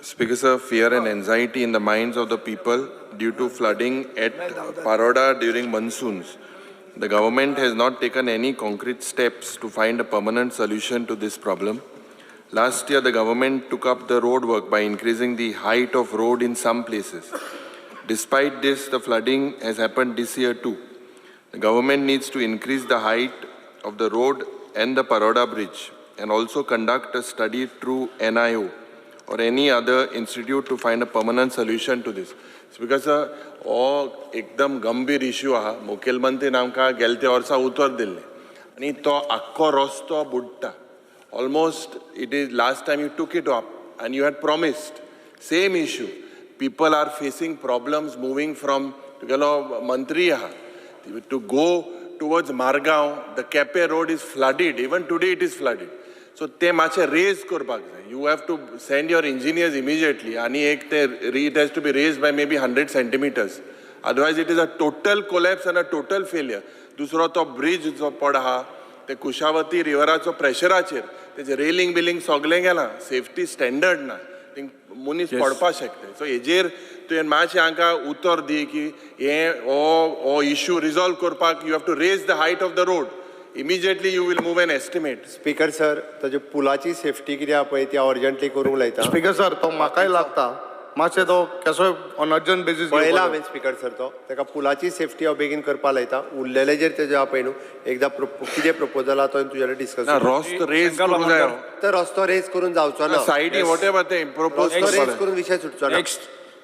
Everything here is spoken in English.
Speaker sir, fear and anxiety in the minds of the people due to flooding at Paroda during monsoons. The government has not taken any concrete steps to find a permanent solution to this problem. Last year, the government took up the road work by increasing the height of road in some places. Despite this, the flooding has happened this year too. The government needs to increase the height of the road and the Paroda bridge and also conduct a study through NIO or any other institute to find a permanent solution to this. Because एकदम गंभीर issue आहा. मुखेलमंत्री आमकां गेल्या वर्सा उतर दिल्लें आनी तो आख्खो रस्तो बुडटा. Almost it is last time you took it up and you had promised same issue. People are facing problems moving from Mantri to go towards Margaon. The Kepe road is flooded. Even today it is flooded. So te mache raise korpak jay. You have to send your engineers immediately. It has to be raised by maybe 100 centimeters. Otherwise it is a total collapse and a total failure. Dusro to bridge jo pada ते कुशावती रिवराचो प्रेशराचेर तेजे railing billing सगळें गेलां. Safety standard ना. मनीस पडपाक शकता. सो हेजेर तुवें मातशें हांकां उतर दी की हे हो इश्यू रिजॉल्व करपाक you have to raise the height of the road. Immediately you will move an estimate. Speaker sir, ताजे पुलाची सेफ्टी कितें आहा पळय ती अर्जंटली करूंक लायता. स्पीकर सर, तो म्हाकाय लागता मातशें तो केसोय ऑन अर्जंट बेसीस पळयला हांवें स्पीकर सर. तो ताका पुलाची सेफ्टी हांव बेगीन करपा लायता. उरलेले जेर तेजे आहा पळय न्हू एकदां कितें प्रपोजल आहा तो तुजे कडेन डिस्कस रस्तो रेज करूंक जाय. तर रस्तो रेज करून जावचो ना. सायडी वॉट एवर ते रस्तो रेज करून विशय सुटचो ना.